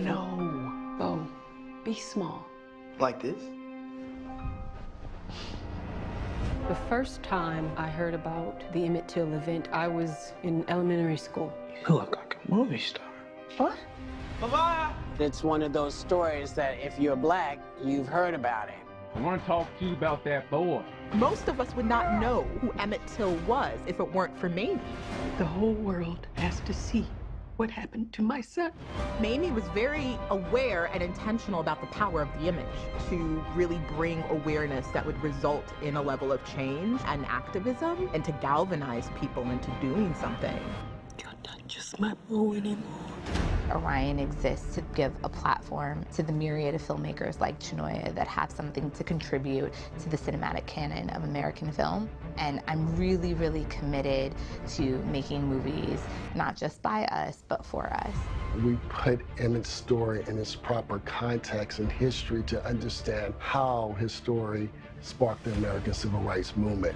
No. Oh, be small. Like this? The first time I heard about the Emmett Till event, I was in elementary school. You look like a movie star. What? Bye-bye. It's one of those stories that if you're black, you've heard about it. I want to talk to you about that boy. Most of us would not know who Emmett Till was if it weren't for Mamie. The whole world has to see what happened to my son. Mamie was very aware and intentional about the power of the image to really bring awareness that would result in a level of change and activism and to galvanize people into doing something. You're not just my boo anymore. Orion exists to give a platform to the myriad of filmmakers like Chinoya that have something to contribute to the cinematic canon of American film. And I'm really, really committed to making movies, not just by us, but for us. We put Emmett's story in its proper context and history to understand how his story sparked the American Civil Rights Movement.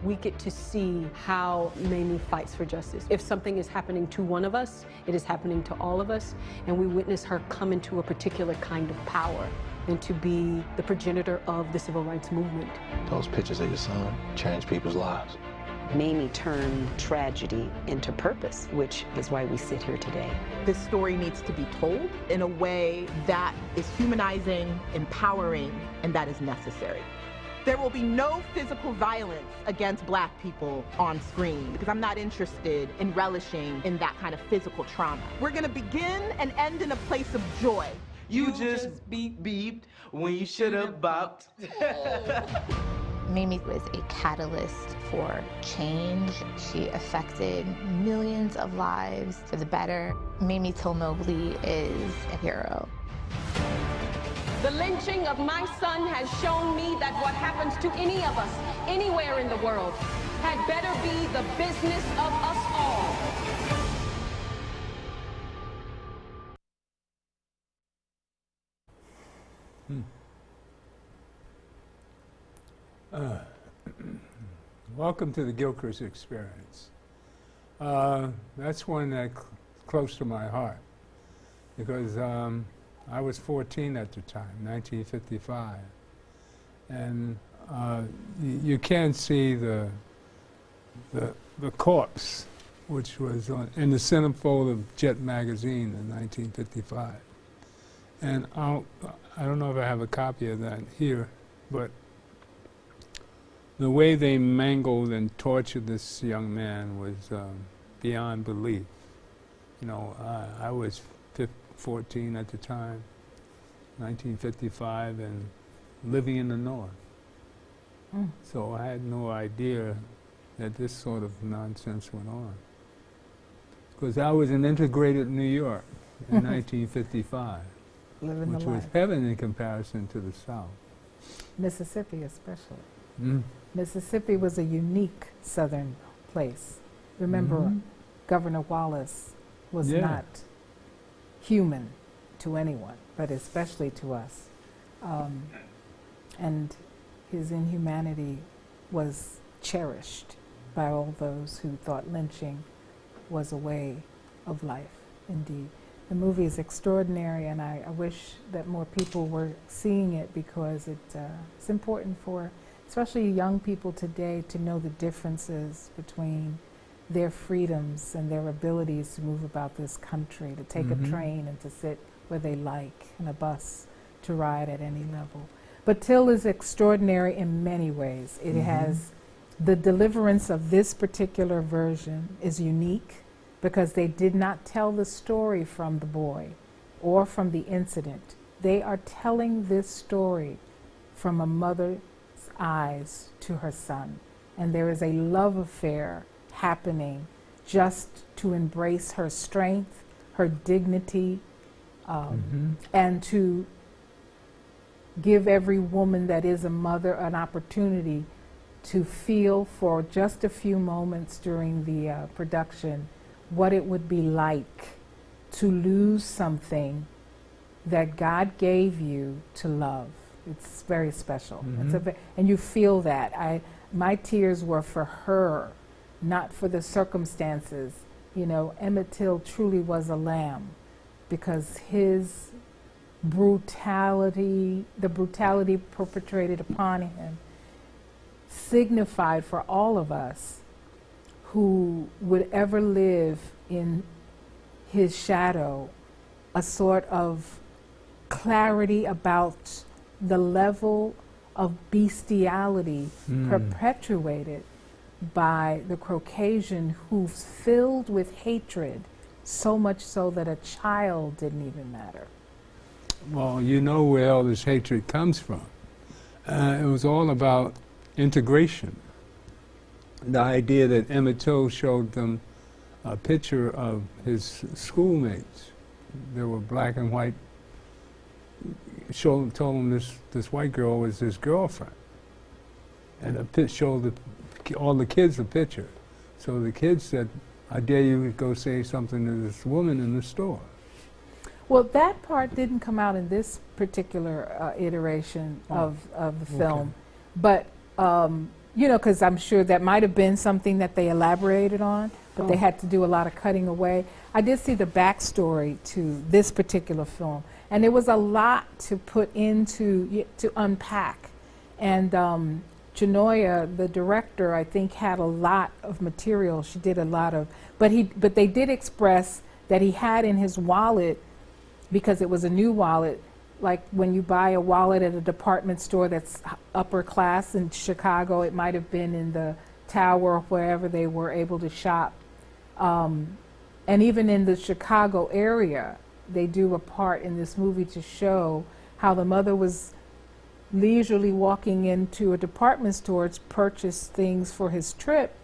We get to see how Mamie fights for justice. If something is happening to one of us, it is happening to all of us, and we witness her come into a particular kind of power and to be the progenitor of the civil rights movement. Those pictures of your son changed people's lives. Mamie turned tragedy into purpose, which is why we sit here today. This story needs to be told in a way that is humanizing, empowering, and that is necessary. There will be no physical violence against black people on screen because I'm not interested in relishing in that kind of physical trauma. We're gonna begin and end in a place of joy. You just beeped when you should have bopped. Mamie was a catalyst for change. She affected millions of lives for the better. Mamie Till Mobley is a hero. The lynching of my son has shown me that what happens to any of us, anywhere in the world, had better be the business of us all. Welcome to the Gilchrist Experience. That's one that's close to my heart because I was 14 at the time, 1955, and you can't see the corpse, which was in the centerfold of Jet magazine in 1955. And I don't know if I have a copy of that here, but the way they mangled and tortured this young man was beyond belief. You know, I was 14 at the time, 1955, and living in the North. So I had no idea that this sort of nonsense went on. Because I was in integrated New York in 1955, which was heaven in comparison to the South. Mississippi especially. Mississippi was a unique southern place. Remember, Governor Wallace was not human to anyone, but especially to us. And his inhumanity was cherished by all those who thought lynching was a way of life, indeed. The movie is extraordinary, and I wish that more people were seeing it because it's important for especially young people today to know the differences between their freedoms and their abilities to move about this country, to take a train and to sit where they like, and a bus to ride at any level. But Till is extraordinary in many ways. It has, the deliverance of this particular version is unique because they did not tell the story from the boy or from the incident. They are telling this story from a mother's eyes to her son. And there is a love affair happening just to embrace her strength, her dignity, and to give every woman that is a mother an opportunity to feel for just a few moments during the production what it would be like to lose something that God gave you to love. It's very special. And you feel that. My tears were for her, not for the circumstances. You know, Emmett Till truly was a lamb because his brutality, the brutality perpetrated upon him, signified for all of us who would ever live in his shadow a sort of clarity about the level of bestiality perpetuated by the Caucasian, who's filled with hatred, so much so that a child didn't even matter. Well, you know where all this hatred comes from. It was all about integration. The idea that Emmett Till showed them a picture of his schoolmates. There were black and white. Told him this white girl was his girlfriend, and showed all the kids a picture. So the kids said, "I dare you to go say something to this woman in the store." Well, that part didn't come out in this particular iteration of the film, but you know, because I'm sure that might have been something that they elaborated on, but they had to do a lot of cutting away. I did see the backstory to this particular film, and there was a lot to put into, to unpack. And Chenoya, the director, I think had a lot of material. She did a lot of, but they did express that he had in his wallet, because it was a new wallet, like when you buy a wallet at a department store that's upper class in Chicago, it might have been in the Tower or wherever they were able to shop. And even in the Chicago area, they do a part in this movie to show how the mother was leisurely walking into a department store to purchase things for his trip,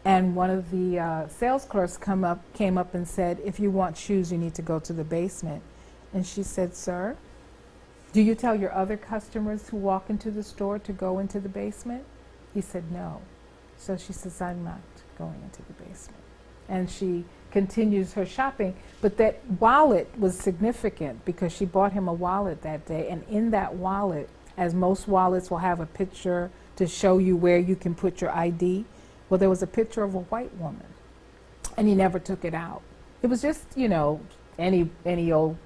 and one of the sales clerks came up and said, "If you want shoes, you need to go to the basement." And she said, "Sir, do you tell your other customers who walk into the store to go into the basement?" He said, "No." So she says, "I'm not going into the basement." And she continues her shopping. But that wallet was significant because she bought him a wallet that day. And in that wallet, as most wallets will have a picture to show you where you can put your ID, well, there was a picture of a white woman. And he never took it out. It was just, you know, any old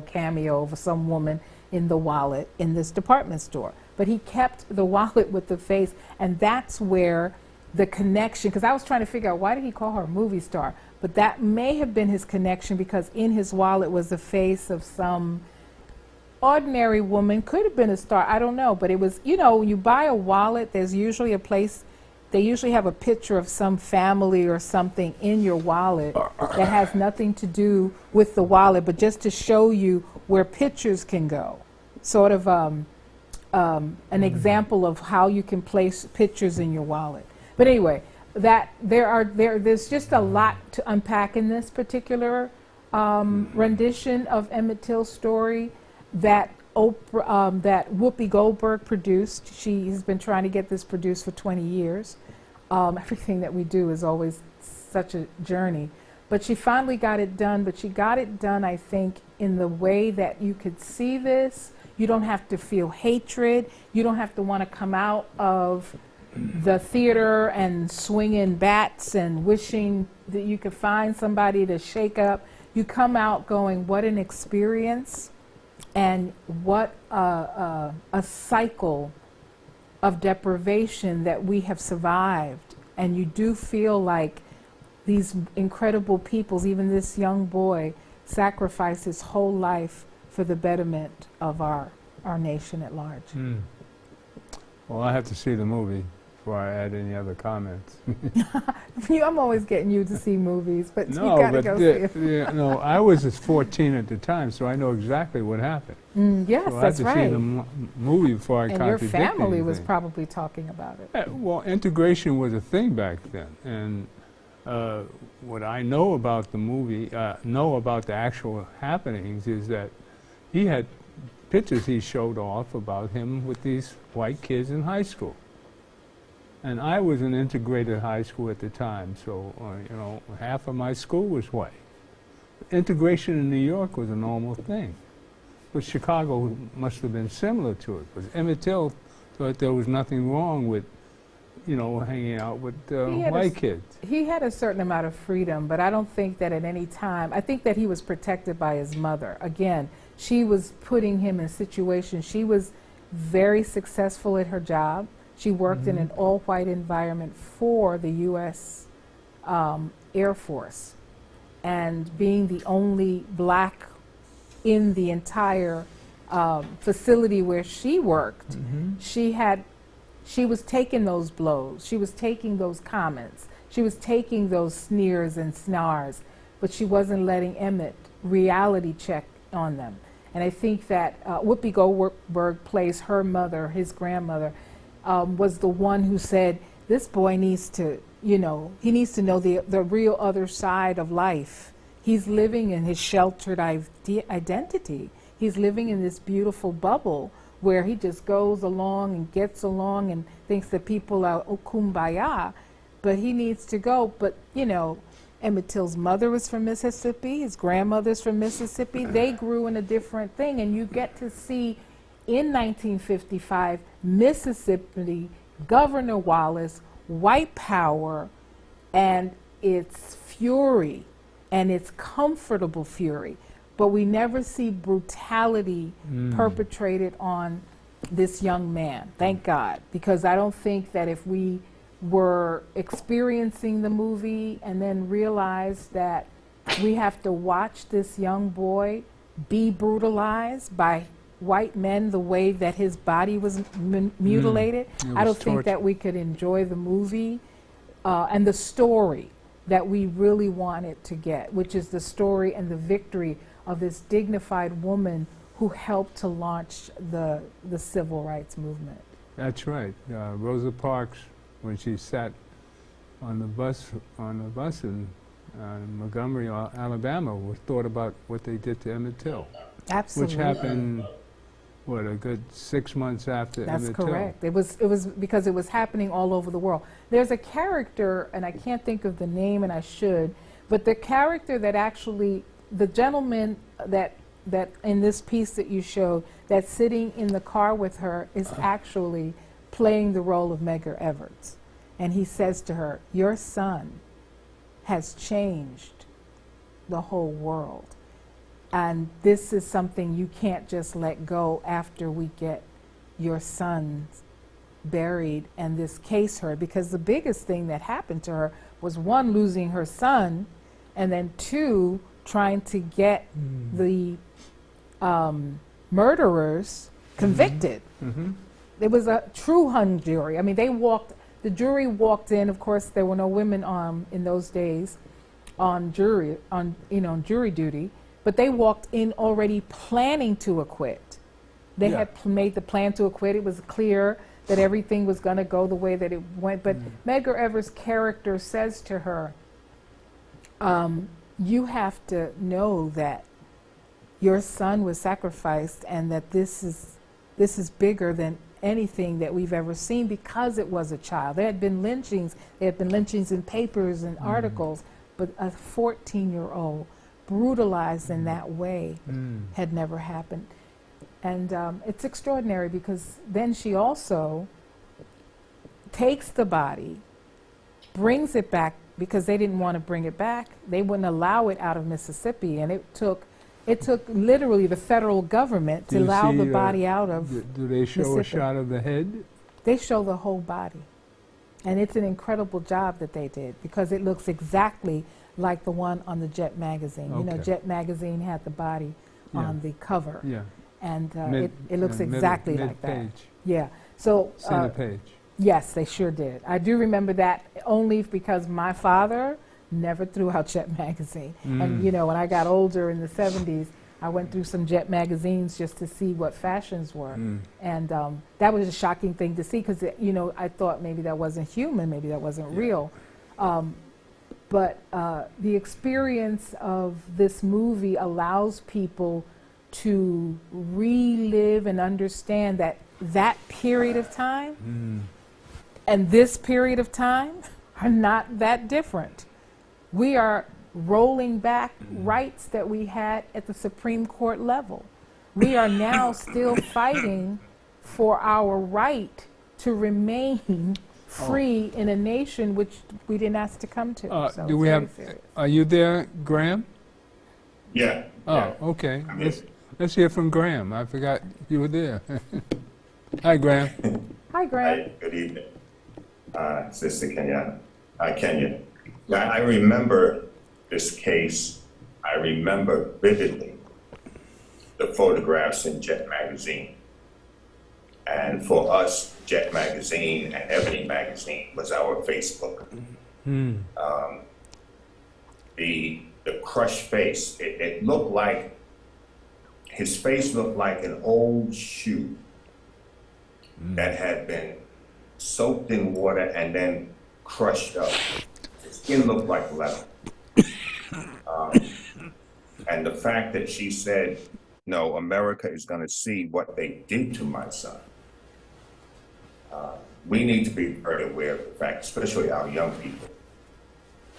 cameo of some woman in the wallet in this department store. But he kept the wallet with the face, and that's where the connection, because I was trying to figure out why did he call her a movie star, but that may have been his connection, because in his wallet was the face of some ordinary woman, could have been a star, I don't know, but it was, you know, when you buy a wallet, there's usually a place, they usually have a picture of some family or something in your wallet that has nothing to do with the wallet, but just to show you where pictures can go. Sort of an example of how you can place pictures in your wallet. But anyway, there's just a lot to unpack in this particular rendition of Emmett Till's story that that Whoopi Goldberg produced. She's been trying to get this produced for 20 years. Everything that we do is always such a journey. But she finally got it done, but she got it done, I think, in the way that you could see this. You don't have to feel hatred. You don't have to want to come out of the theater and swinging bats and wishing that you could find somebody to shake up. You come out going, what an experience, and what a cycle of deprivation that we have survived. And you do feel like these incredible peoples, even this young boy, sacrificed his whole life for the betterment of our nation at large. Well, I have to see the movie before I add any other comments. I'm always getting you to see movies, but No, you gotta but go see it. no, I was just 14 at the time, so I know exactly what happened. Yes, So that's I right. had to see the movie before I And your contradict family was anything. probably talking about it. Well, integration was a thing back then, and what I know about the movie, know about the actual happenings, is that he had pictures he showed off about him with these white kids in high school. And I was in integrated high school at the time, so you know, half of my school was white. Integration in New York was a normal thing, but Chicago must have been similar to it, because Emmett Till thought there was nothing wrong with you know, hanging out with He had white kids. He had a certain amount of freedom, but I don't think that at any time, I think that he was protected by his mother. Again, she was putting him in situations. She was very successful at her job. She worked in an all-white environment for the U.S. Air Force. And being the only black in the entire facility where she worked, she was taking those blows. She was taking those comments. She was taking those sneers and snars, but she wasn't letting Emmett reality check on them. And I think that Whoopi Goldberg plays her mother, his grandmother, was the one who said, this boy needs to, you know, he needs to know the real other side of life. He's living in his sheltered identity. He's living in this beautiful bubble where he just goes along and gets along and thinks that people are kumbaya, but he needs to go. But, you know, Emmett Till's mother was from Mississippi, his grandmother's from Mississippi. They grew in a different thing, and you get to see in 1955, Mississippi, Governor Wallace, white power, and its fury, and its comfortable fury. But we never see brutality perpetrated on this young man, thank God, because I don't think that if we were experiencing the movie and then realized that we have to watch this young boy be brutalized by white men the way that his body was mutilated, I don't think that we could enjoy the movie and the story that we really wanted to get, which is the story and the victory of this dignified woman who helped to launch the civil rights movement. That's right. Rosa Parks, when she sat on the bus in Montgomery, Alabama, thought about what they did to Emmett Till. Absolutely. Which happened, what, a good 6 months after Emmett Till. That's correct. It was because it was happening all over the world. There's a character, and I can't think of the name, and I should, but the character that actually, the gentleman that in this piece that you showed, that's sitting in the car with her, is actually playing the role of Medgar Evers. And he says to her, your son has changed the whole world. And this is something you can't just let go after we get your son buried and this case heard. Because the biggest thing that happened to her was, one, losing her son, and then two, trying to get the murderers convicted. It was a true hung jury. I mean, the jury walked in. Of course, there were no women in those days on jury duty, but they walked in already planning to acquit. They had made the plan to acquit. It was clear that everything was going to go the way that it went. But Medgar Evers' character says to her, you have to know that your son was sacrificed, and that this is bigger than anything that we've ever seen, because it was a child. There had been lynchings. There had been lynchings in papers and articles, but a 14-year-old brutalized in that way had never happened. And it's extraordinary, because then she also takes the body, brings it back, because they didn't want to bring it back. They wouldn't allow it out of Mississippi, and it took literally the federal government to allow the body out of Do they show a shot of the head? They show the whole body. And it's an incredible job that they did, because it looks exactly like the one on the Jet magazine. You know, Jet magazine had the body on the cover. Yeah. And it looks exactly like that. Yeah. So Center page. Yes, they sure did. I do remember that only because my father never threw out Jet magazine. And you know, when I got older in the 70s, I went through some Jet magazines just to see what fashions were. And that was a shocking thing to see, because, you know, I thought maybe that wasn't human, maybe that wasn't real. But the experience of this movie allows people to relive and understand that period of time and this period of time are not that different. We are rolling back rights that we had at the Supreme Court level. We are now still fighting for our right to remain free in a nation which we didn't ask to come to. So Do it's we very have? serious. Are you there, Graham? Yeah. Oh, yeah. okay. I'm here. Let's hear from Graham. I forgot you were there. Hi, Graham. Hi, Graham. Hi, good evening, Sister Kenya. Kenya. I remember this case. I remember vividly the photographs in Jet magazine. And for us, Jet magazine and Ebony magazine was our Facebook. The crushed face, it looked like, his face looked like an old shoe that had been soaked in water and then crushed up. His skin looked like leather. And the fact that she said, no, America is going to see what they did to my son. We need to be very aware of the fact, especially our young people,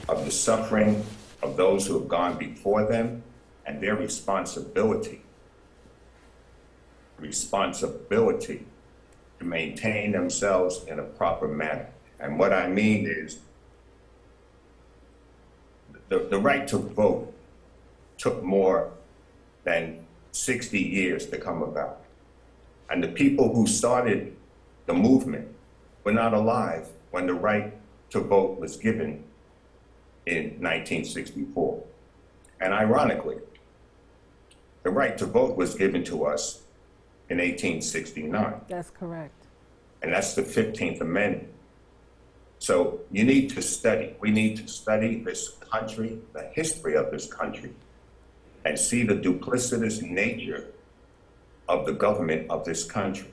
of the suffering of those who have gone before them and their responsibility to maintain themselves in a proper manner. And what I mean is the right to vote took more than 60 years to come about. And the people who started the movement were not alive when the right to vote was given in 1964. And ironically, the right to vote was given to us in 1869. That's correct. And that's the 15th Amendment. So you need to study. We need to study this country, the history of this country, and see the duplicitous nature of the government of this country.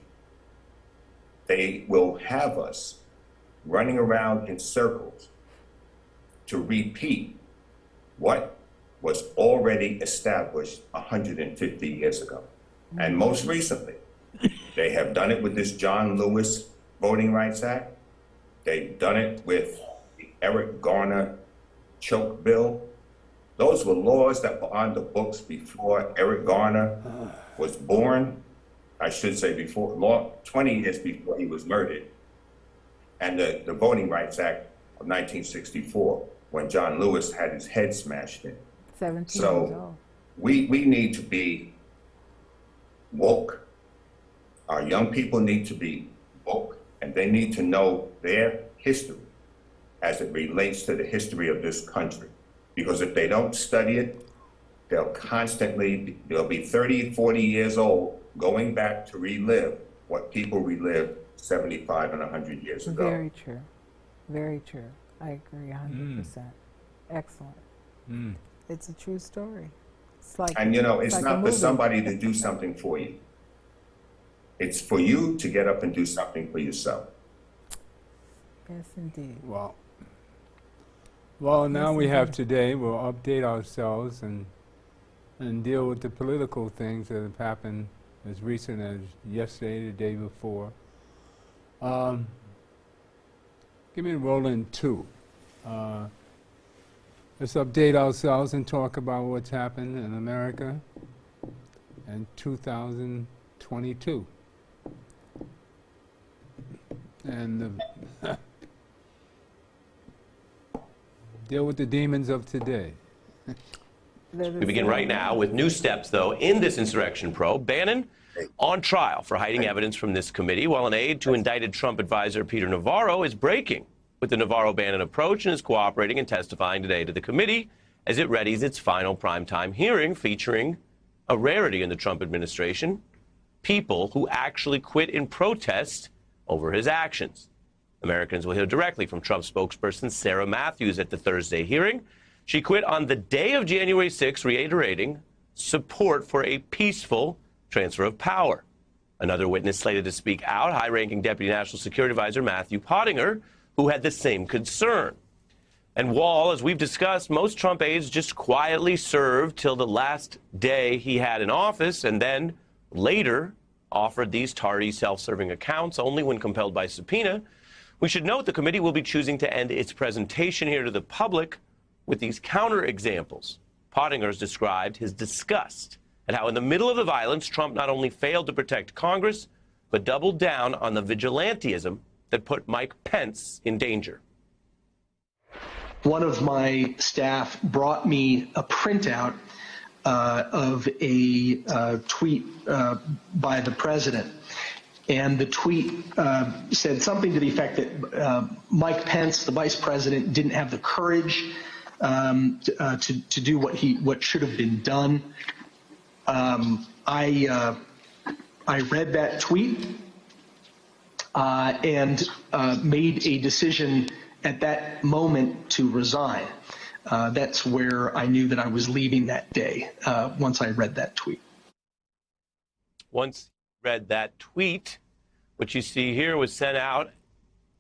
They will have us running around in circles to repeat what was already established 150 years ago. And most recently, they have done it with this John Lewis Voting Rights Act. They've done it with the Eric Garner choke bill. Those were laws that were on the books before Eric Garner was born. I should say before, 20 years before he was murdered. And the Voting Rights Act of 1964, when John Lewis had his head smashed in. 17 years old. We need to be woke. Our young people need to be woke, and they need to know their history as it relates to the history of this country. Because if they don't study it, they'll be 30, 40 years old going back to relive what people relived 75 and 100 years ago. Very true. Very true. I agree 100%. Excellent. It's a true story. It's like, and it's like not for somebody to do something for you. It's for you to get up and do something for yourself. Yes, indeed. Well, now we have today. We'll update ourselves and deal with the political things that have happened as recent as yesterday, the day before. Give me Roland 2. Let's update ourselves and talk about what's happened in America in 2022. And deal with the demons of today. We begin right now with new steps, though, in this insurrection probe. Bannon on trial for hiding evidence from this committee, while an aide to indicted Trump advisor Peter Navarro is breaking with the Navarro-Bannon approach and is cooperating and testifying today to the committee as it readies its final primetime hearing featuring a rarity in the Trump administration, people who actually quit in protest over his actions. Americans will hear directly from Trump spokesperson Sarah Matthews at the Thursday hearing. She quit on the day of January 6, reiterating support for a peaceful transfer of power. Another witness slated to speak out, high-ranking Deputy National Security Advisor Matthew Pottinger, who had the same concern. And while, as we've discussed, most Trump aides just quietly served till the last day he had in office and then later offered these tardy self-serving accounts only when compelled by subpoena, we should note the committee will be choosing to end its presentation here to the public with these counterexamples. Pottinger's described his disgust at how in the middle of the violence, Trump not only failed to protect Congress, but doubled down on the vigilantism that put Mike Pence in danger. One of my staff brought me a printout of a tweet by the president. And the tweet said something to the effect that Mike Pence, the vice president, didn't have the courage to do what should have been done. I read that tweet and made a decision at that moment to resign. That's where I knew that I was leaving that day, once I read that tweet. Once you read that tweet, what you see here was sent out.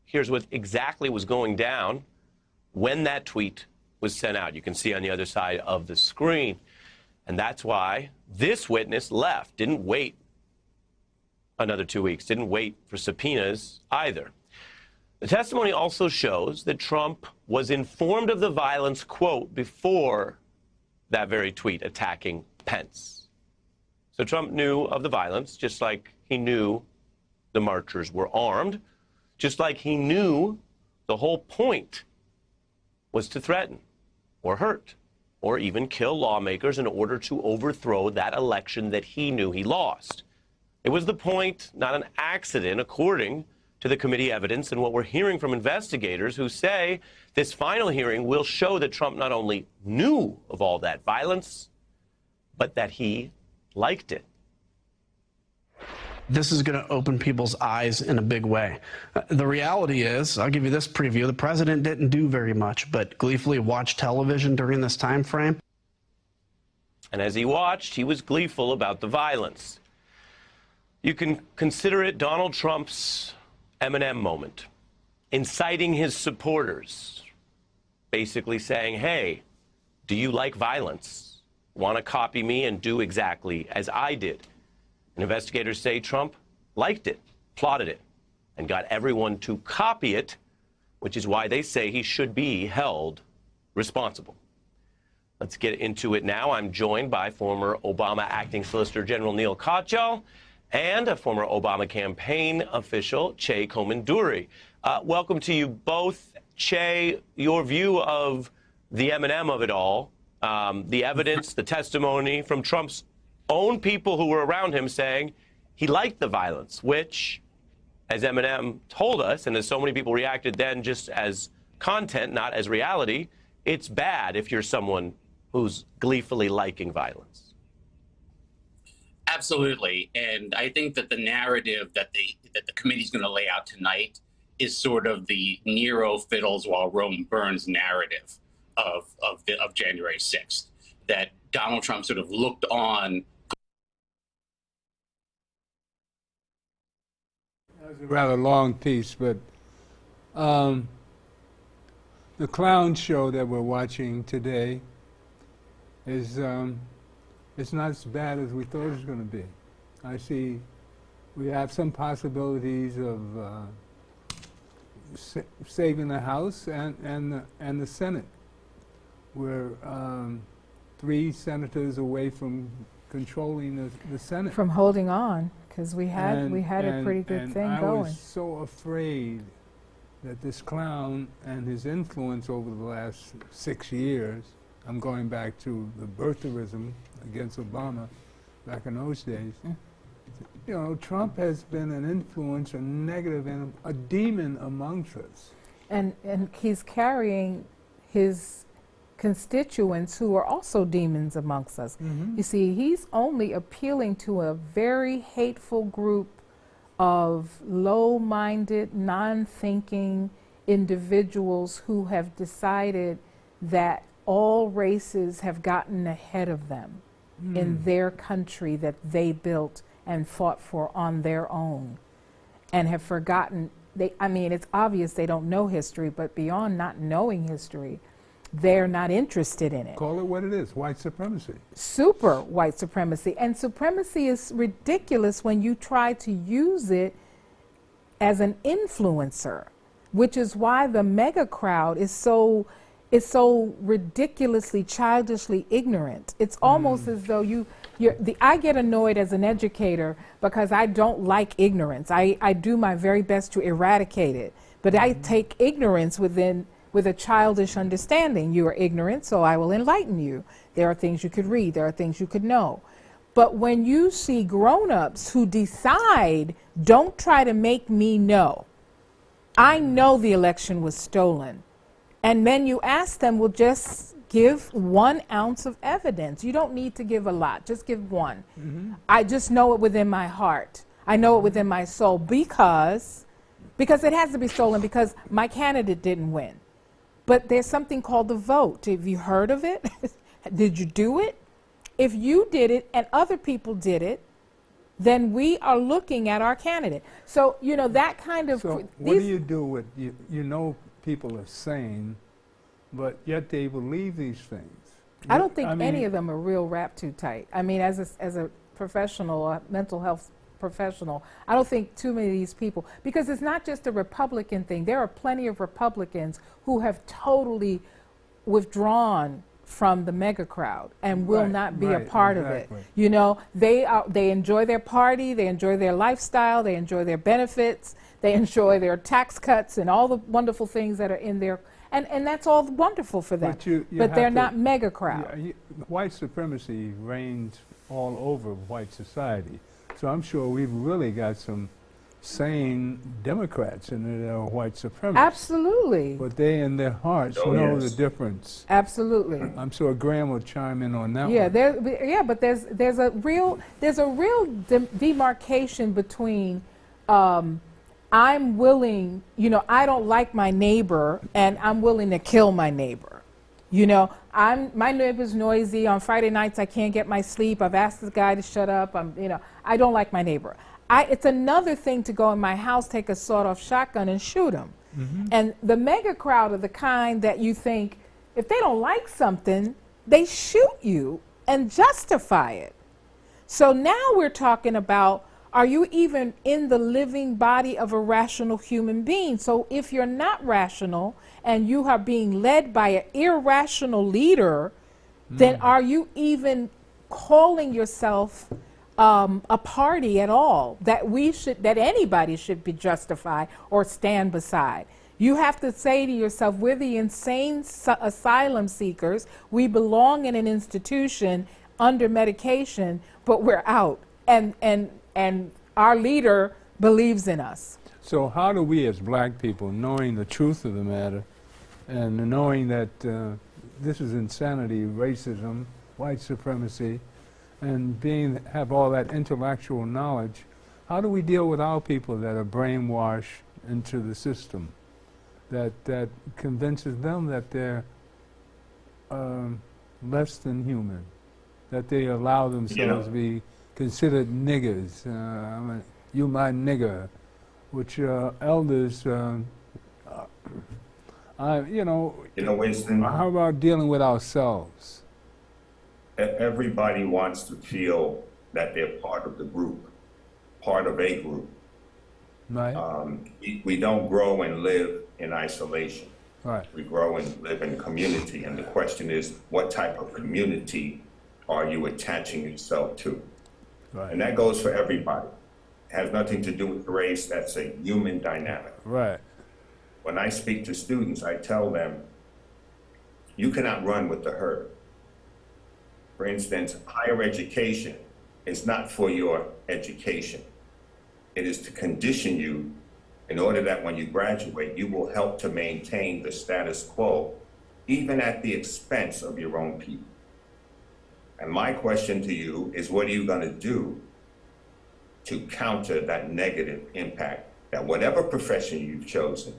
Here's what exactly was going down when that tweet was sent out. You can see on the other side of the screen. And that's why this witness left, didn't wait another 2 weeks, didn't wait for subpoenas either. The testimony also shows that Trump was informed of the violence, quote, before that very tweet attacking Pence. So Trump knew of the violence, just like he knew the marchers were armed, just like he knew the whole point was to threaten or hurt or even kill lawmakers in order to overthrow that election that he knew he lost. It was the point, not an accident, according to the committee evidence and what we're hearing from investigators who say this final hearing will show that Trump not only knew of all that violence, but that he liked it. This is going to open people's eyes in a big way. The reality is, I'll give you this preview, the president didn't do very much, but gleefully watched television during this time frame. And as he watched, he was gleeful about the violence. You can consider it Donald Trump's Eminem moment, inciting his supporters, basically saying, hey, do you like violence? Want to copy me and do exactly as I did? And investigators say Trump liked it, plotted it, and got everyone to copy it, which is why they say he should be held responsible. Let's get into it now. I'm joined by former Obama Acting Solicitor General Neil Katyal and a former Obama campaign official, Che Komanduri. Welcome to you both. Che, your view of the Eminem of it all, the evidence, the testimony from Trump's own people who were around him saying he liked the violence, which, as Eminem told us, and as so many people reacted then just as content, not as reality, it's bad if you're someone who's gleefully liking violence. Absolutely, and I think that the narrative that the committee's going to lay out tonight is sort of the Nero fiddles while Rome burns narrative of January 6th, that Donald Trump sort of looked on. That was a rather long piece, but the clown show that we're watching today is it's not as bad as we thought it was going to be. I see we have some possibilities of saving the House and the Senate. We're 3 senators away from controlling the Senate. From holding on, because we had a pretty good thing I going. was so afraid that this clown and his influence over the last 6 years, I'm going back to the birtherism against Obama back in those days. You know, Trump has been an influence, a negative, and a demon amongst us. And he's carrying his constituents who are also demons amongst us. You see, he's only appealing to a very hateful group of low-minded, non-thinking individuals who have decided that all races have gotten ahead of them in their country that they built and fought for on their own, and have forgotten. I mean, it's obvious they don't know history, but beyond not knowing history, they're not interested in it. Call it what it is, white supremacy. Super white supremacy. And supremacy is ridiculous when you try to use it as an influencer, which is why the mega crowd is so ridiculously, childishly ignorant. It's almost as though I get annoyed as an educator because I don't like ignorance. I do my very best to eradicate it, but I take ignorance with a childish understanding. You are ignorant, so I will enlighten you. There are things you could read, there are things you could know. But when you see grown-ups who decide, don't try to make me know. I know the election was stolen. And then you ask them, well, just give 1 ounce of evidence. You don't need to give a lot, just give one. I just know it within my heart. I know it within my soul because it has to be stolen because my candidate didn't win. But there's something called the vote. Have you heard of it? Did you do it? If you did it and other people did it, then we are looking at our candidate. So, that kind of... So what do you do with, people are sane, but yet they believe these things? I don't think any of them are real wrapped too tight. I mean, as a professional, a mental health professional, I don't think too many of these people, because it's not just a Republican thing. There are plenty of Republicans who have totally withdrawn from the mega crowd and will not be a part of it. They enjoy their party, they enjoy their lifestyle, they enjoy their benefits, they enjoy their tax cuts and all the wonderful things that are in there. And that's all wonderful for them. But they're not mega crowd. White supremacy reigns all over white society. So I'm sure we've really got some sane Democrats in their white supremacists. Absolutely. But they in their hearts know the difference. Absolutely. I'm sure Graham will chime in on that one. But there's a real demarcation between I'm willing, I don't like my neighbor and I'm willing to kill my neighbor. My neighbor's noisy. On Friday nights I can't get my sleep. I've asked this guy to shut up. I don't like my neighbor. It's another thing to go in my house, take a sawed-off shotgun and shoot him. And the mega crowd are the kind that you think, if they don't like something, they shoot you and justify it. So now we're talking about, are you even in the living body of a rational human being? So if you're not rational and you are being led by an irrational leader, then are you even calling yourself a party at all that anybody should be justified or stand beside? You have to say to yourself, we're the insane asylum seekers. We belong in an institution under medication, but we're out. And our leader believes in us. So how do we as black people, knowing the truth of the matter and knowing that this is insanity, racism, white supremacy, and have all that intellectual knowledge, how do we deal with our people that are brainwashed into the system that convinces them that they're less than human, that they allow themselves to be considered niggers? You my nigger, which elders, Winston, how about dealing with ourselves? Everybody wants to feel that they're part of the group, part of a group. Right. We don't grow and live in isolation. Right. We grow and live in community. And the question is, what type of community are you attaching yourself to? Right. And that goes for everybody. It has nothing to do with race. That's a human dynamic. Right. When I speak to students, I tell them, you cannot run with the herd. For instance, higher education is not for your education. It is to condition you in order that when you graduate, you will help to maintain the status quo, even at the expense of your own people. And my question to you is, what are you going to do to counter that negative impact, that whatever profession you've chosen,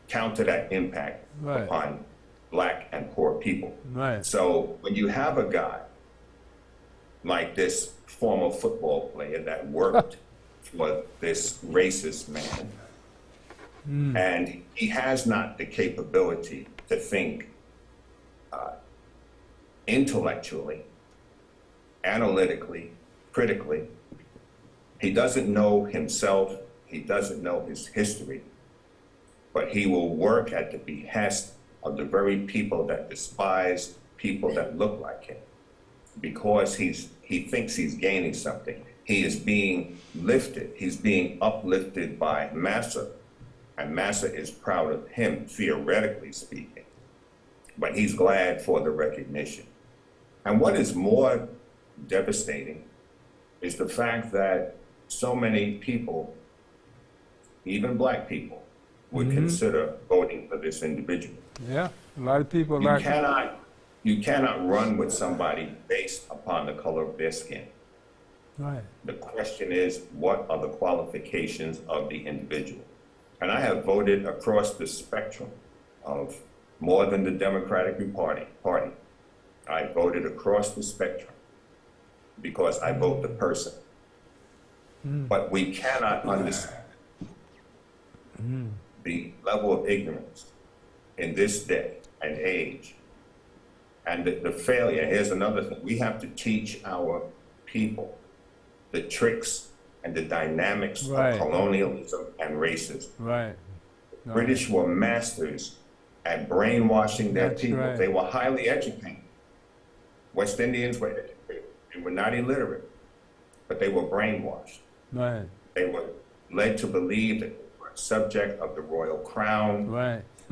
counter that impact upon Black and poor people? Right. So when you have a guy like this former football player that worked for this racist man, and he has not the capability to think intellectually, analytically, critically. He doesn't know himself, he doesn't know his history, but he will work at the behest of the very people that despise people that look like him. because he thinks he's gaining something. He is being lifted. He's being uplifted by Massa, and Massa is proud of him, theoretically speaking. But he's glad for the recognition. And what is more devastating is the fact that so many people, even black people, would consider voting for this individual. Yeah, a lot of people You cannot run with somebody based upon the color of their skin. Right. The question is, what are the qualifications of the individual? And I have voted across the spectrum of more than the Democratic Party. I voted across the spectrum because I vote the person. But we cannot understand the level of ignorance in this day and age. And the failure, here's another thing, we have to teach our people the tricks and the dynamics of colonialism and racism. Right. The British were masters at brainwashing their people. Right. They were highly educated. West Indians were educated. They were not illiterate, but they were brainwashed. Right. They were led to believe that they were a subject of the royal crown,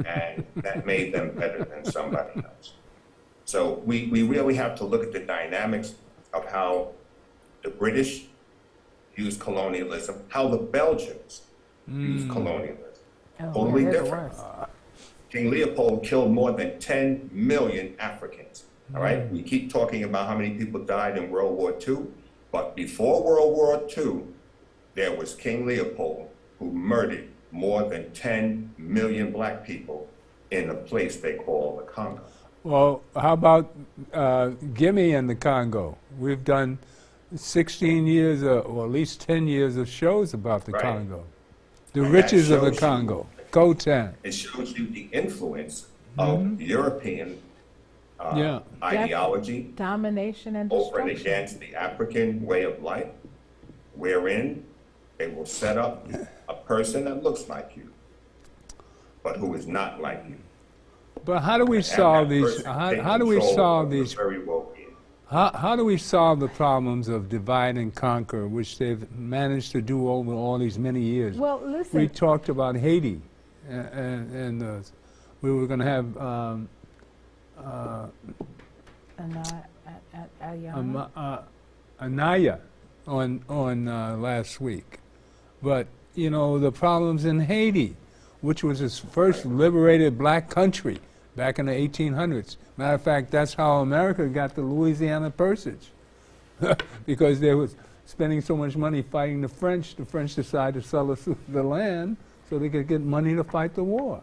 and that made them better than somebody else. So we really have to look at the dynamics of how the British used colonialism, how the Belgians used colonialism. Totally different. King Leopold killed more than 10 million Africans. All right, we keep talking about how many people died in World War II, but before World War II, there was King Leopold who murdered more than 10 million black people in a place they call the Congo. Well, how about Gimme and the Congo? We've done 16 years, or at least 10 years of shows about the Congo. The riches of the Congo. Gotan. It shows you the influence of European ideology, domination and over and destruction. against the African way of life, wherein they will set up a person that looks like you, but who is not like you. But how do we solve these? How do we solve these? How do we solve the problems of divide and conquer, which they've managed to do over all these many years? Well, listen. We talked about Haiti, and we were going to have Anaya on last week, but you know the problems in Haiti, which was its first liberated black country back in the 1800s. Matter of fact, that's how America got the Louisiana Purchase, because they were spending so much money fighting the French. The French decided to sell us the land so they could get money to fight the war.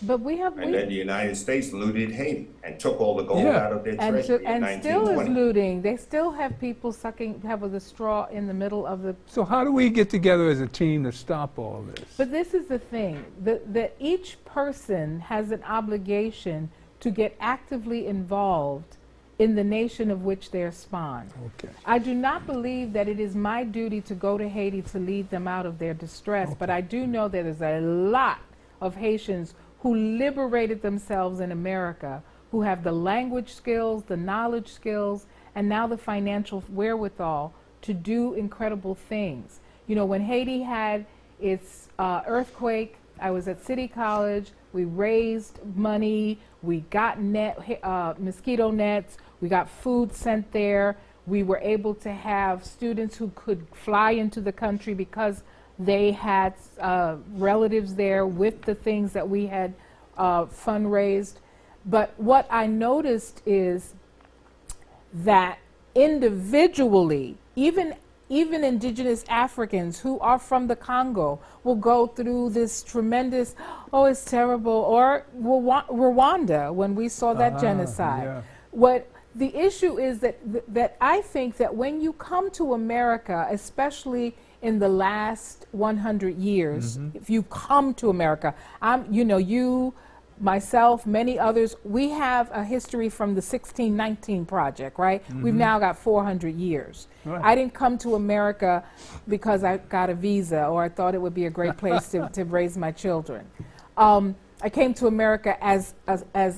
But we have, and then the United States looted Haiti and took all the gold out of their treasury in 1920. And still is looting. They still have people have the straw in the middle of the. So how do we get together as a team to stop all this? But this is the thing, that each person has an obligation to get actively involved in the nation of which they spawned. Okay. I do not believe that it is my duty to go to Haiti to lead them out of their distress, but I do know that there's a lot of Haitians who liberated themselves in America, who have the language skills, the knowledge skills, and now the financial wherewithal to do incredible things. You know, when Haiti had its earthquake, I was at City College, we raised money, we got mosquito nets, we got food sent there, we were able to have students who could fly into the country because they had relatives there with the things that we had fundraised. But what I noticed is that individually, even indigenous Africans who are from the Congo will go through this tremendous, oh, it's terrible, or Rwanda, when we saw that genocide. Yeah. What the issue is that I think that when you come to America, especially in the last 100 years, if you come to America, you, myself, many others, we have a history from the 1619 Project, right? We've now got 400 years. Right. I didn't come to America because I got a visa or I thought it would be a great place to raise my children. I came to America as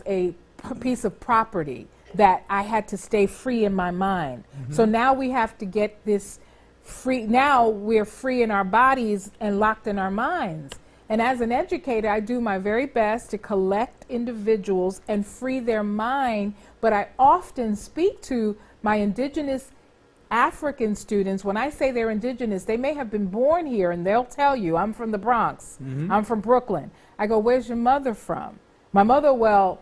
a piece of property that I had to stay free in my mind. So now we have to get this free. Now we're free in our bodies and locked in our minds. And as an educator, I do my very best to collect individuals and free their mind. But I often speak to my indigenous African students. When I say they're indigenous, they may have been born here, and they'll tell you, I'm from the Bronx, I'm from Brooklyn. I go, where's your mother from? My mother, well,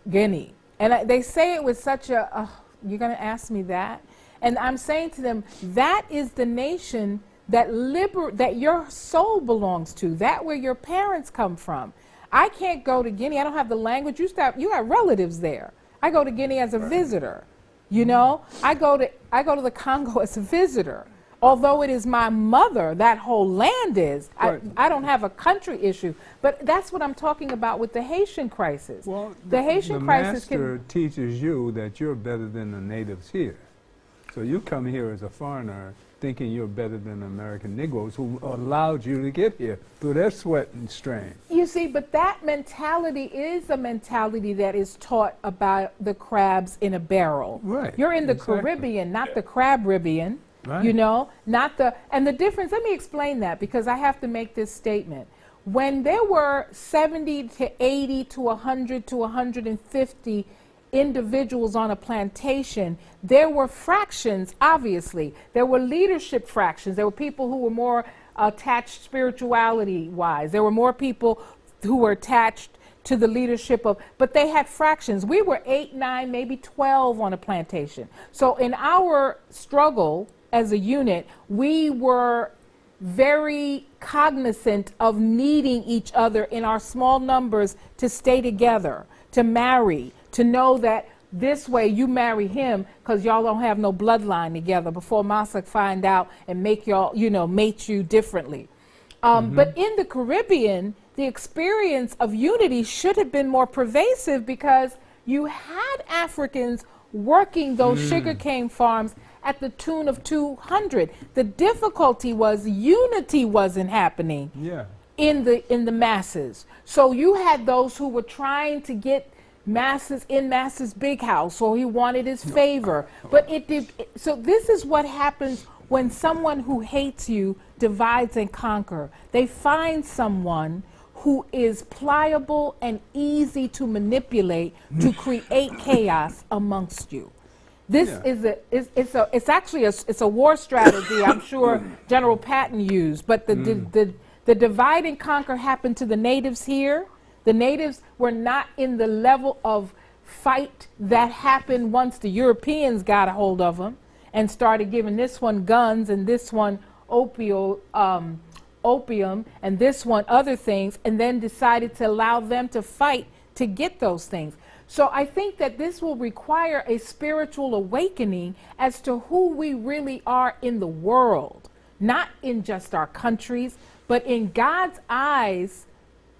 Guinea. And they say it with such a, you're going to ask me that? And I'm saying to them, that is the nation that your soul belongs to, that where your parents come from. I can't go to Guinea. I don't have the language. You have relatives there. I go to Guinea as a visitor. You know, I go to the Congo as a visitor. Although it is my mother, that whole land is. Right. I don't have a country issue. But that's what I'm talking about with the Haitian crisis. Well, the Haitian crisis master teaches you that you're better than the natives here. So you come here as a foreigner thinking you're better than American Negroes who allowed you to get here through their sweat and strain. You see, but that mentality is a mentality that is taught about the crabs in a barrel. Right. You're in the Exactly. Caribbean, not the Crab-Ribbean. Right. You know, and the difference, let me explain that because I have to make this statement. When there were 70 to 80 to 100 to 150 individuals on a plantation, there were fractions, obviously. There were leadership fractions. There were people who were more attached spirituality-wise. There were more people who were attached to the leadership of, but they had fractions. We were 8, 9, maybe 12 on a plantation. So in our struggle as a unit, we were very cognizant of needing each other in our small numbers to stay together, to marry, to know that this way you marry him because y'all don't have no bloodline together before Massa find out and make y'all, mate you differently. But in the Caribbean, the experience of unity should have been more pervasive because you had Africans working those sugarcane farms at the tune of 200. The difficulty was unity wasn't happening in the masses. So you had those who were trying to get Massa's big house, so he wanted his favor. But so this is what happens when someone who hates you divides and conquer. They find someone who is pliable and easy to manipulate to create chaos amongst you. This it's actually a war strategy I'm sure General Patton used, but the divide and conquer happened to the natives here. The natives were not in the level of fight that happened once the Europeans got a hold of them and started giving this one guns and this one opium and this one other things, and then decided to allow them to fight to get those things. So I think that this will require a spiritual awakening as to who we really are in the world, not in just our countries, but in God's eyes.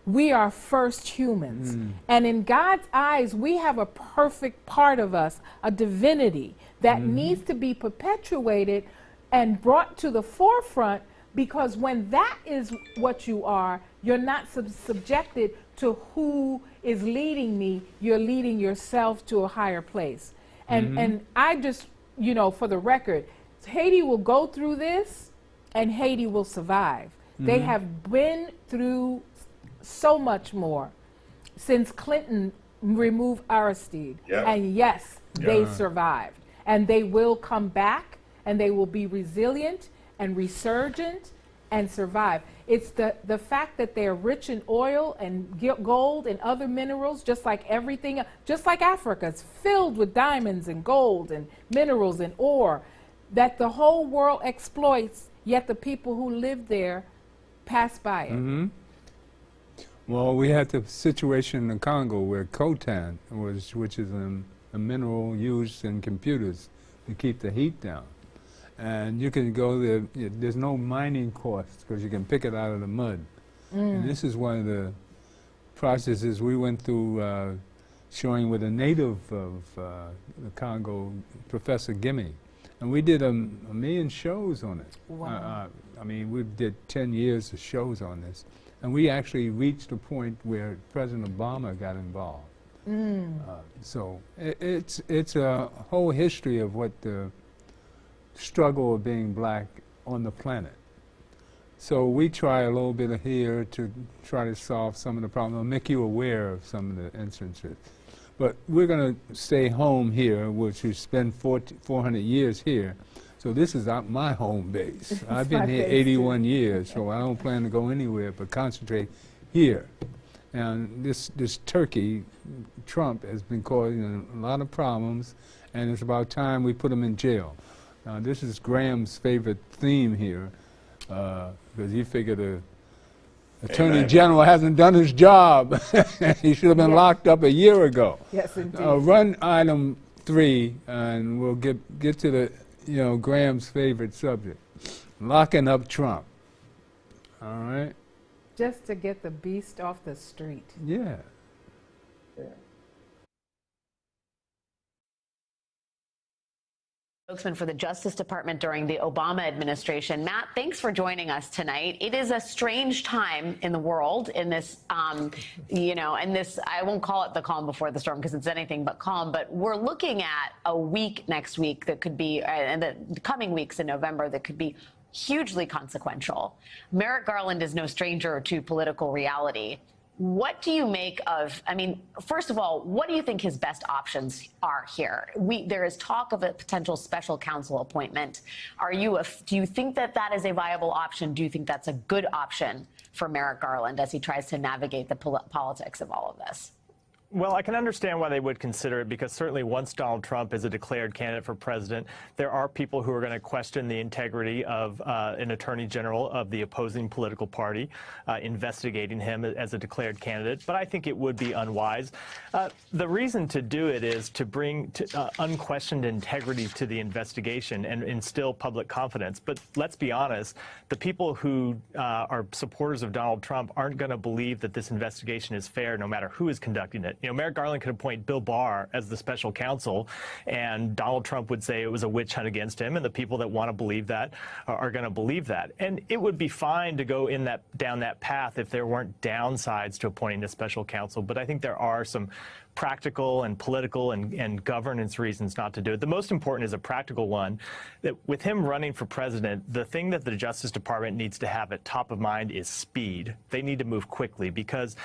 We are first humans. And in God's eyes, we have a perfect part of us, a divinity that needs to be perpetuated and brought to the forefront, because when that is what you are, you're not subjected to who is leading me. You're leading yourself to a higher place. And I just, for the record, Haiti will go through this and Haiti will survive. They have been through so much more since Clinton removed Aristide. And yes, they survived. And they will come back and they will be resilient and resurgent and survive. It's the fact that they're rich in oil and gold and other minerals, just like everything, just like Africa. It's filled with diamonds and gold and minerals and ore that the whole world exploits, yet the people who live there pass by it. Well, we had the situation in the Congo where coltan which is a mineral used in computers to keep the heat down. And you can go there, there's no mining costs because you can pick it out of the mud. And this is one of the processes we went through showing with a native of the Congo, Professor Gimme. And we did a million shows on it. Wow. I mean, we did 10 years of shows on this. And we actually reached a point where President Obama got involved. So it's a whole history of what the struggle of being black on the planet. So we try a little bit of here to try to solve some of the problems, I'll make you aware of some of the instances. But we're going to stay home here, which we spent 400 years here. So this is my home base. I've been here 81 years, so I don't plan to go anywhere but concentrate here. And this turkey, Trump, has been causing a lot of problems, and it's about time we put him in jail. This is Graham's favorite theme here, because he figured the Attorney General hasn't done his job. He should have been locked up a year ago. Yes, indeed. Run item 3, and we'll get to the, Graham's favorite subject, locking up Trump. All right? Just to get the beast off the street. Yeah. Spokesman for the Justice Department during the Obama administration. Matt, thanks for joining us tonight. It is a strange time in the world in this, and this, I won't call it the calm before the storm because it's anything but calm, but we're looking at a week next week that could be, and the coming weeks in November that could be hugely consequential. Merrick Garland is no stranger to political reality. What do you make of, first of all, what do you think his best options are here? There is talk of a potential special counsel appointment. Do you think that is a viable option? Do you think that's a good option for Merrick Garland as he tries to navigate the politics of all of this? Well, I can understand why they would consider it, because certainly once Donald Trump is a declared candidate for president, there are people who are going to question the integrity of an attorney general of the opposing political party investigating him as a declared candidate. But I think it would be unwise. The reason to do it is to bring unquestioned integrity to the investigation and instill public confidence. But let's be honest, the people who are supporters of Donald Trump aren't going to believe that this investigation is fair no matter who is conducting it. Merrick Garland could appoint Bill Barr as the special counsel, and Donald Trump would say it was a witch hunt against him, and the people that want to believe that are going to believe that. And it would be fine to go down that path if there weren't downsides to appointing a special counsel, but I think there are some practical and political and governance reasons not to do it. The most important is a practical one, that with him running for president, the thing that the Justice Department needs to have at top of mind is speed. They need to move quickly, because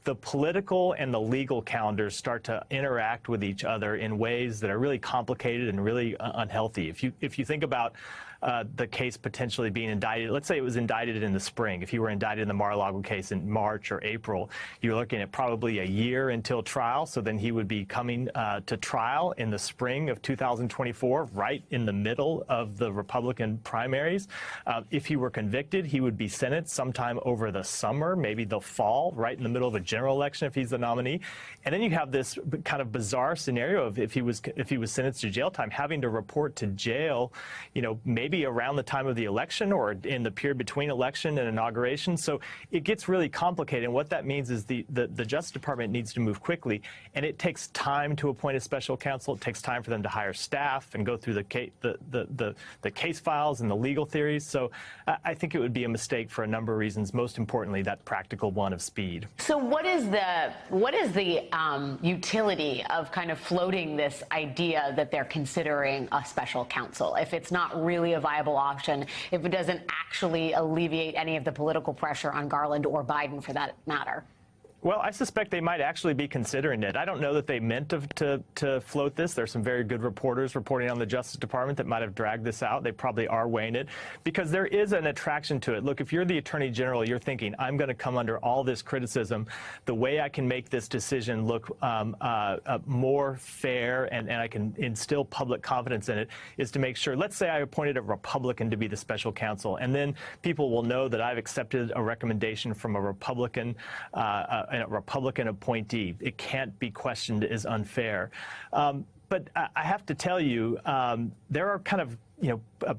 the political and the legal calendars start to interact with each other in ways that are really complicated and really unhealthy. If you think about the case potentially being indicted, let's say it was indicted in the spring. If you were indicted in the Mar-a-Lago case in March or April, you're looking at probably a year until trial. So then he would be coming to trial in the spring of 2024, right in the middle of the Republican primaries. If he were convicted, he would be sentenced sometime over the summer, maybe the fall, right in the middle of a general election if he's the nominee. And then you have this kind of bizarre scenario of if he was sentenced to jail time, having to report to jail, maybe around the time of the election or in the period between election and inauguration. So it gets really complicated. And what that means is the Justice Department needs to move quickly, and it takes time to appoint a special counsel. It takes time for them to hire staff and go through the case files and the legal theories. So I think it would be a mistake for a number of reasons, most importantly, that practical one of speed. So what is the utility of kind of floating this idea that they're considering a special counsel if it's not really a viable option, if it doesn't actually alleviate any of the political pressure on Garland or Biden for that matter? Well, I suspect they might actually be considering it. I don't know that they meant to float this. There's some very good reporters reporting on the Justice Department that might have dragged this out. They probably are weighing it because there is an attraction to it. Look, if you're the Attorney General, you're thinking, I'm going to come under all this criticism. The way I can make this decision look more fair and I can instill public confidence in it is to make sure, let's say I appointed a Republican to be the special counsel, and then people will know that I've accepted a recommendation from a Republican appointee. It can't be questioned as unfair. But I have to tell you, there are kind of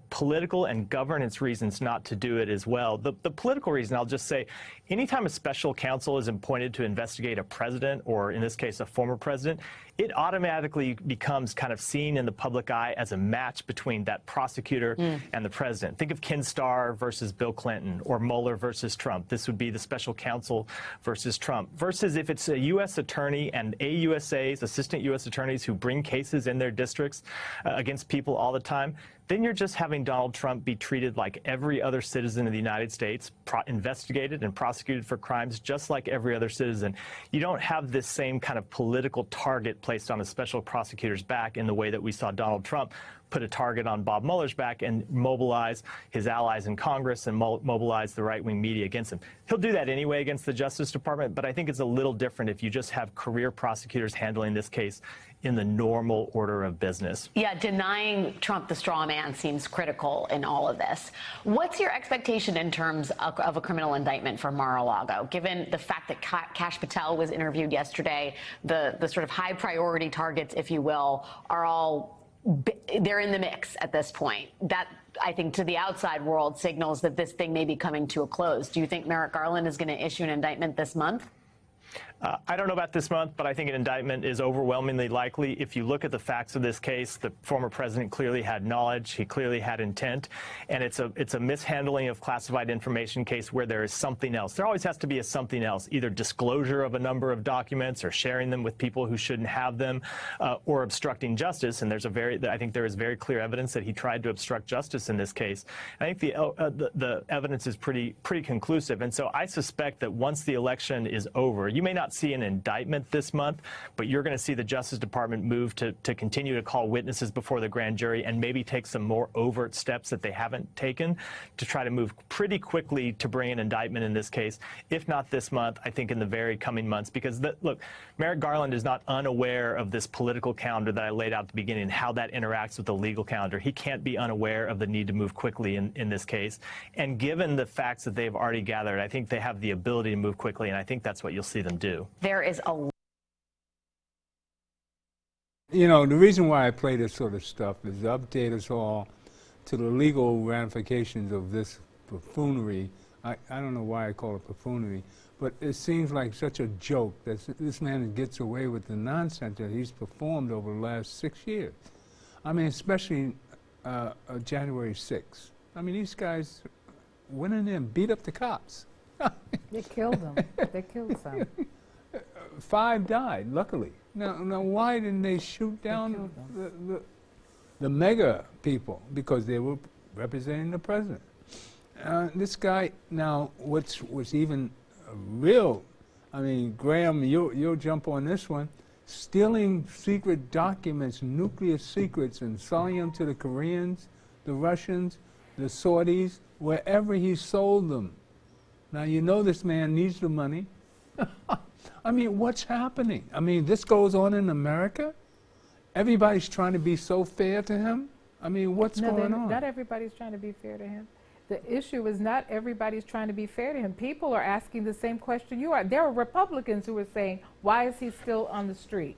political and governance reasons not to do it as well. The political reason, I'll just say, anytime a special counsel is appointed to investigate a president, or in this case, a former president, it automatically becomes kind of seen in the public eye as a match between that prosecutor and the president. Think of Ken Starr versus Bill Clinton, or Mueller versus Trump. This would be the special counsel versus Trump. Versus if it's a U.S. attorney and AUSAs, assistant U.S. attorneys who bring cases in their districts against people all the time, then you're just having Donald Trump be treated like every other citizen of the United States, investigated and prosecuted for crimes just like every other citizen. You don't have this same kind of political target placed on a special prosecutor's back in the way that we saw Donald Trump put a target on Bob Mueller's back and mobilize his allies in Congress and mobilize the right-wing media against him. He'll do that anyway against the Justice Department, but I think it's a little different if you just have career prosecutors handling this case in the normal order of business. Yeah, denying Trump the straw man seems critical in all of this. What's your expectation in terms of a criminal indictment for Mar-a-Lago, given the fact that Kash Patel was interviewed yesterday, the sort of high priority targets, if you will, are all they're in the mix at this point? That, I think, to the outside world signals that this thing may be coming to a close. Do you think Merrick Garland is going to issue an indictment this month? I don't know about this month, but I think an indictment is overwhelmingly likely. If you look at the facts of this case, the former president clearly had knowledge, he clearly had intent, and it's a mishandling of classified information case where there is something else. There always has to be a something else, either disclosure of a number of documents or sharing them with people who shouldn't have them, or obstructing justice. And I think there is very clear evidence that he tried to obstruct justice in this case. I think the evidence is pretty conclusive, and so I suspect that once the election is over, you may not see an indictment this month, but you're going to see the Justice Department move to continue to call witnesses before the grand jury and maybe take some more overt steps that they haven't taken to try to move pretty quickly to bring an indictment in this case. If not this month, I think in the very coming months, because look, Merrick Garland is not unaware of this political calendar that I laid out at the beginning and how that interacts with the legal calendar. He can't be unaware of the need to move quickly in this case. And given the facts that they've already gathered, I think they have the ability to move quickly, and I think that's what you'll see them do. There is a... You know, the reason why I play this sort of stuff is to update us all to the legal ramifications of this buffoonery. I don't know why I call it buffoonery, but it seems like such a joke that this man gets away with the nonsense that he's performed over the last 6 years. I mean, especially January 6th. I mean, these guys went in there and beat up the cops. They killed them. They killed some. 5 died, luckily. Now, why didn't they shoot down the mega people? Because they were representing the president. This guy, now, what's even real, I mean, Graham, you'll jump on this one, stealing secret documents, nuclear secrets, and selling them to the Koreans, the Russians, the Saudis, wherever he sold them. Now, you know this man needs the money. I mean, what's happening? I mean, this goes on in America? Everybody's trying to be so fair to him? I mean, what's going on? Not everybody's trying to be fair to him. The issue is not everybody's trying to be fair to him. People are asking the same question you are. There are Republicans who are saying, why is he still on the street?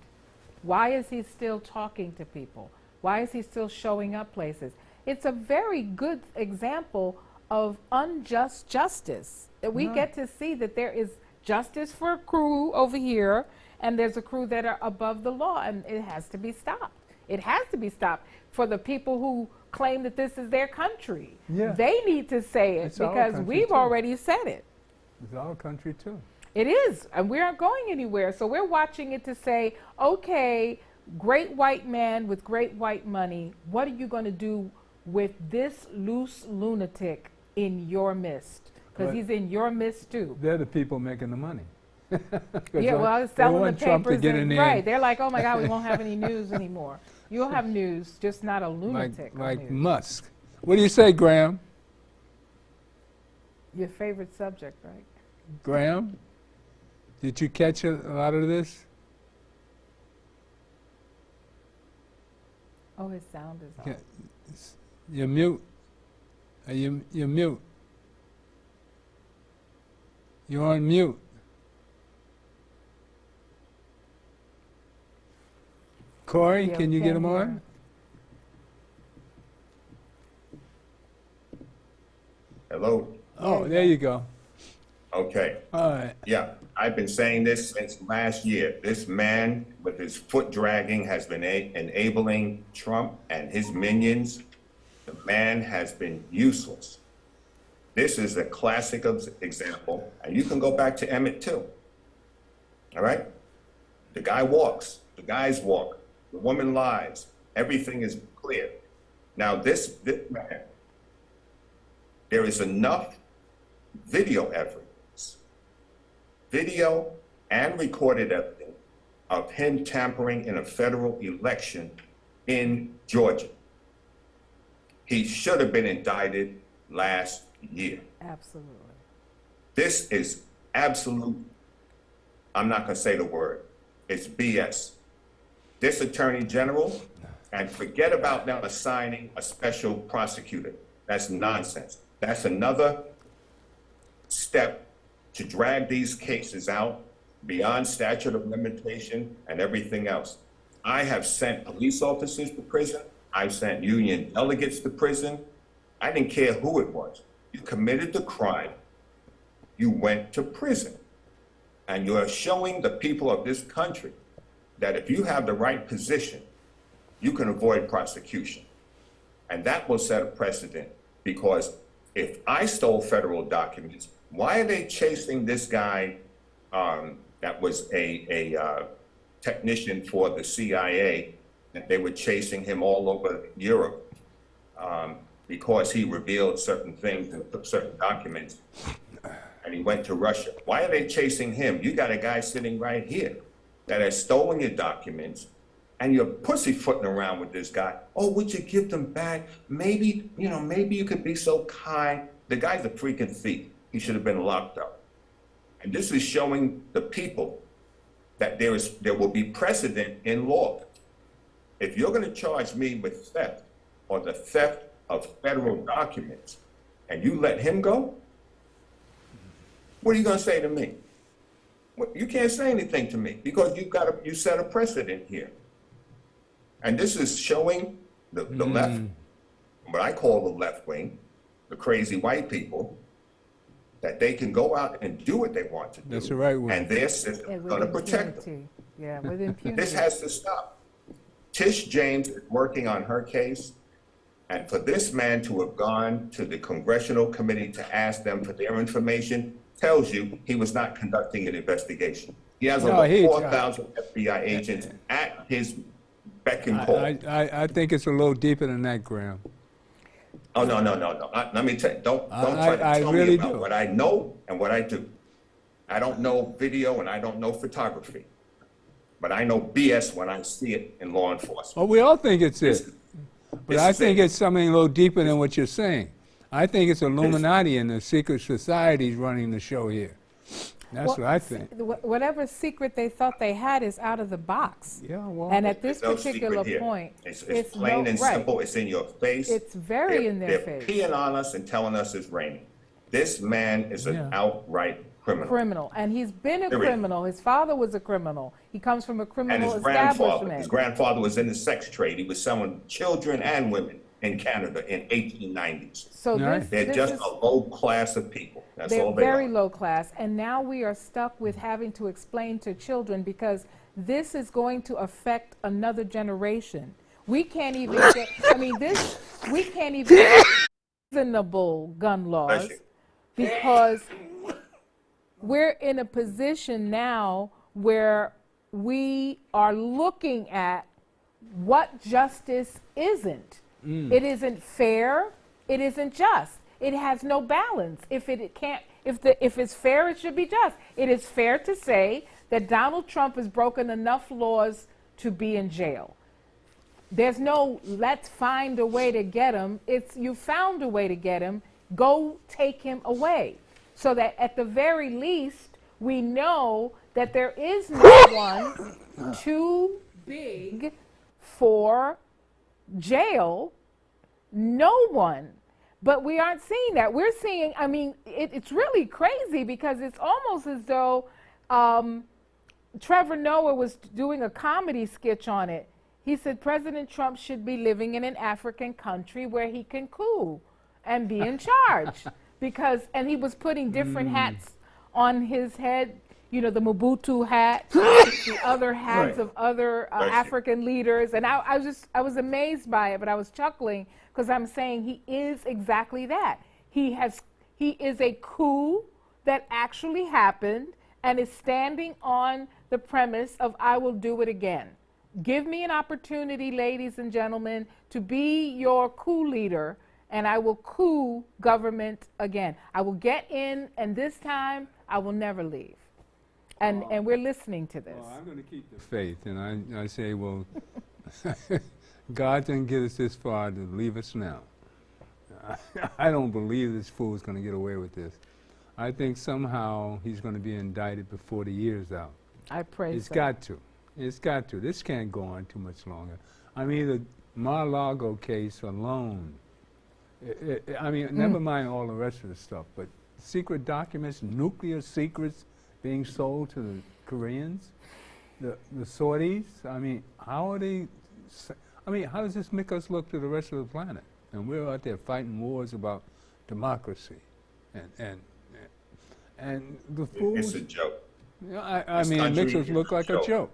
Why is he still talking to people? Why is he still showing up places? It's a very good example of unjust justice. That we get to see that there is justice for a crew over here, and there's a crew that are above the law, and it has to be stopped. It has to be stopped for the people who claim that this is their country. Yeah. They need to say it because we've already said it. It's our country too. It is, and we aren't going anywhere. So we're watching it to say, okay, great white man with great white money, what are you going to do with this loose lunatic in your midst? Because he's in your midst too. They're the people making the money. Yeah, well, it's selling the papers. Right, they're like, oh my God, we won't have any news anymore. You'll have news, just not a lunatic. Like Musk. What do you say, Graham? Your favorite subject, right? Graham, did you catch a lot of this? Oh, his sound is off. You're mute. You're mute. You're on mute. Corey, can you get him on? there you go. Okay. All right. Yeah, I've been saying this since last year. This man with his foot dragging has been enabling Trump and his minions. The man has been useless. This is a classic example, and you can go back to Emmett too. All right? The guy walks, the guys walk, the woman lies, everything is clear. Now this man, there is enough video evidence, video and recorded evidence of him tampering in a federal election in Georgia. He should have been indicted last year. Absolutely. This is absolute, I'm not gonna say the word, it's BS. This attorney general, and forget about them assigning a special prosecutor. That's nonsense. That's another step to drag these cases out beyond statute of limitation and everything else. I have sent police officers to prison. I've sent union delegates to prison. I didn't care who it was. You committed the crime. You went to prison. And you are showing the people of this country that if you have the right position, you can avoid prosecution. And that will set a precedent, because if I stole federal documents, why are they chasing this guy that was a technician for the CIA, and they were chasing him all over Europe because he revealed certain things and took certain documents, and he went to Russia. Why are they chasing him? You got a guy sitting right here that has stolen your documents, and you're pussyfooting around with this guy. Oh, would you give them back? Maybe, maybe you could be so kind. The guy's a freaking thief. He should have been locked up. And this is showing the people that there will be precedent in law. If you're going to charge me with theft or the theft of federal documents, and you let him go, what are you going to say to me? You can't say anything to me, because you set a precedent here. And this is showing the left, what I call the left wing, the crazy white people, that they can go out and do what they want to do. That's the right word. And their system is going to protect them. Yeah, with impunity. This has to stop. Tish James is working on her case, and for this man to have gone to the congressional committee to ask them for their information tells you he was not conducting an investigation. He has over 4,000 FBI agents at his beck and call. I think it's a little deeper than that, Graham. Oh, no. Let me tell you, don't try to tell me about what I know and what I do. I don't know video and I don't know photography, but I know BS when I see it in law enforcement. Well, we all think it's it. But I think it's something a little deeper than what you're saying. I think it's Illuminati and the secret societies running the show here. That's what I think. Whatever secret they thought they had is out of the box. Yeah, well. And at this particular point, it's plain and simple. It's in your face. It's very in their face. face. They're peeing on us and telling us it's raining. This man is an outright criminal. And he's been a criminal. His father was a criminal. He comes from a criminal establishment. His grandfather was in the sex trade. He was selling children and women in Canada in 1890s. So they're just a low class of people. That's all they are. They're very low class, and now we are stuck with having to explain to children, because this is going to affect another generation. We can't even get, we can't even get reasonable gun laws, because we're in a position now where we are looking at what justice isn't. It isn't fair. It isn't just. It has no balance. If it's fair, it should be just. It is fair to say that Donald Trump has broken enough laws to be in jail. There's no let's find a way to get him. It's you found a way to get him. Go take him away, so that at the very least we know that there is no one too big for jail. No one. But we aren't seeing that. We're seeing, it's really crazy, because it's almost as though Trevor Noah was doing a comedy sketch on it. He said President Trump should be living in an African country where he can cool and be in charge. because, and he was putting different hats on his head, you know, the Mobutu hat, the other hats of other African leaders. And I was amazed by it, but I was chuckling because I'm saying he is exactly that. He is a coup that actually happened and is standing on the premise of I will do it again. Give me an opportunity, ladies and gentlemen, to be your coup leader, and I will coup government again. I will get in, and this time I will never leave. And we're listening to this. Well, I'm going to keep the faith, and I say, well, God didn't get us this far to leave us now. I don't believe this fool is going to get away with this. I think somehow he's going to be indicted before the year's out. I pray It's so. got to. It's got to. This can't go on too much longer. I mean, the Mar-a-Lago case alone, I mean, never mind all the rest of the stuff, but secret documents, nuclear secrets being sold to the Koreans, the Saudis, I mean, how are they, I mean, how does this make us look to the rest of the planet? And we're out there fighting wars about democracy. And the fools. It's a joke. Yeah, I mean, it makes us look like a joke.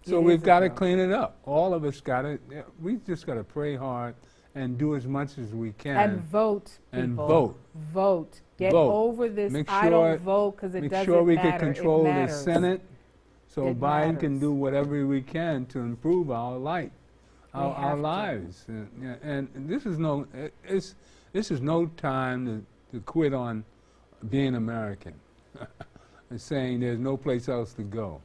So we've got to clean it up. All of us got to, we just got to pray hard and do as much as we can. And vote, people. And vote. Vote. Get over this, I don't vote because it doesn't matter. Make sure we can control the Senate so It Biden can matters. do whatever we can to improve our life, our lives. And this is no time to quit on being American and saying there's no place else to go.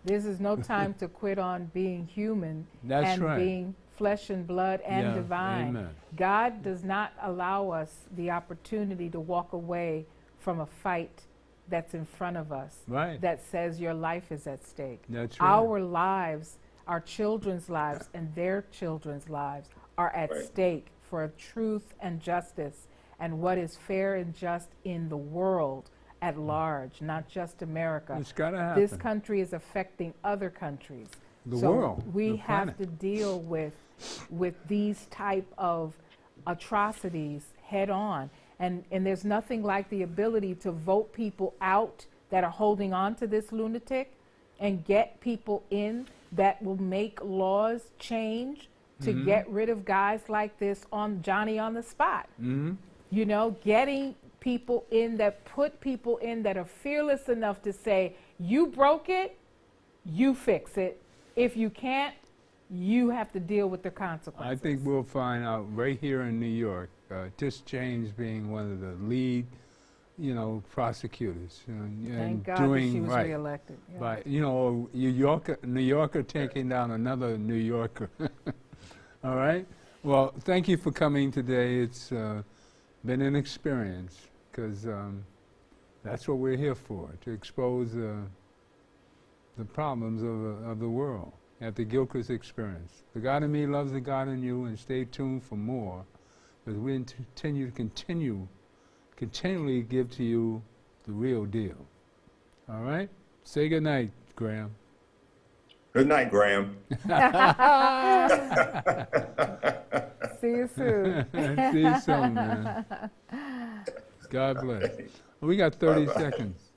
This is no time to quit on being human That's right. being flesh and blood and Yeah, divine. amen. God does not allow us the opportunity to walk away from a fight that's in front of us that says your life is at stake. That's right. Our lives, our children's lives and their children's lives are at stake for truth and justice and what is fair and just in the world at large, not just America. It's gotta happen. This country is affecting other countries. The so world, we the have planet. to deal with these type of atrocities head on. And there's nothing like the ability to vote people out that are holding on to this lunatic and get people in that will make laws change to get rid of guys like this on Johnny on the spot. You know, getting people in that put people in that are fearless enough to say, you broke it, you fix it. If you can't, you have to deal with the consequences. I think we'll find out right here in New York, Tish James being one of the lead, prosecutors. Thank God doing that she was right reelected. Yeah. By, New Yorker taking down another New Yorker. All right? Well, thank you for coming today. It's been an experience because that's what we're here for, to expose the problems of the world at the Gilchrist Experience. The God in me loves the God in you, and stay tuned for more, because we continually give to you the real deal. All right? Say good night, Graham. Good night, Graham. See you soon. See you soon, man. God bless. We got 30 seconds.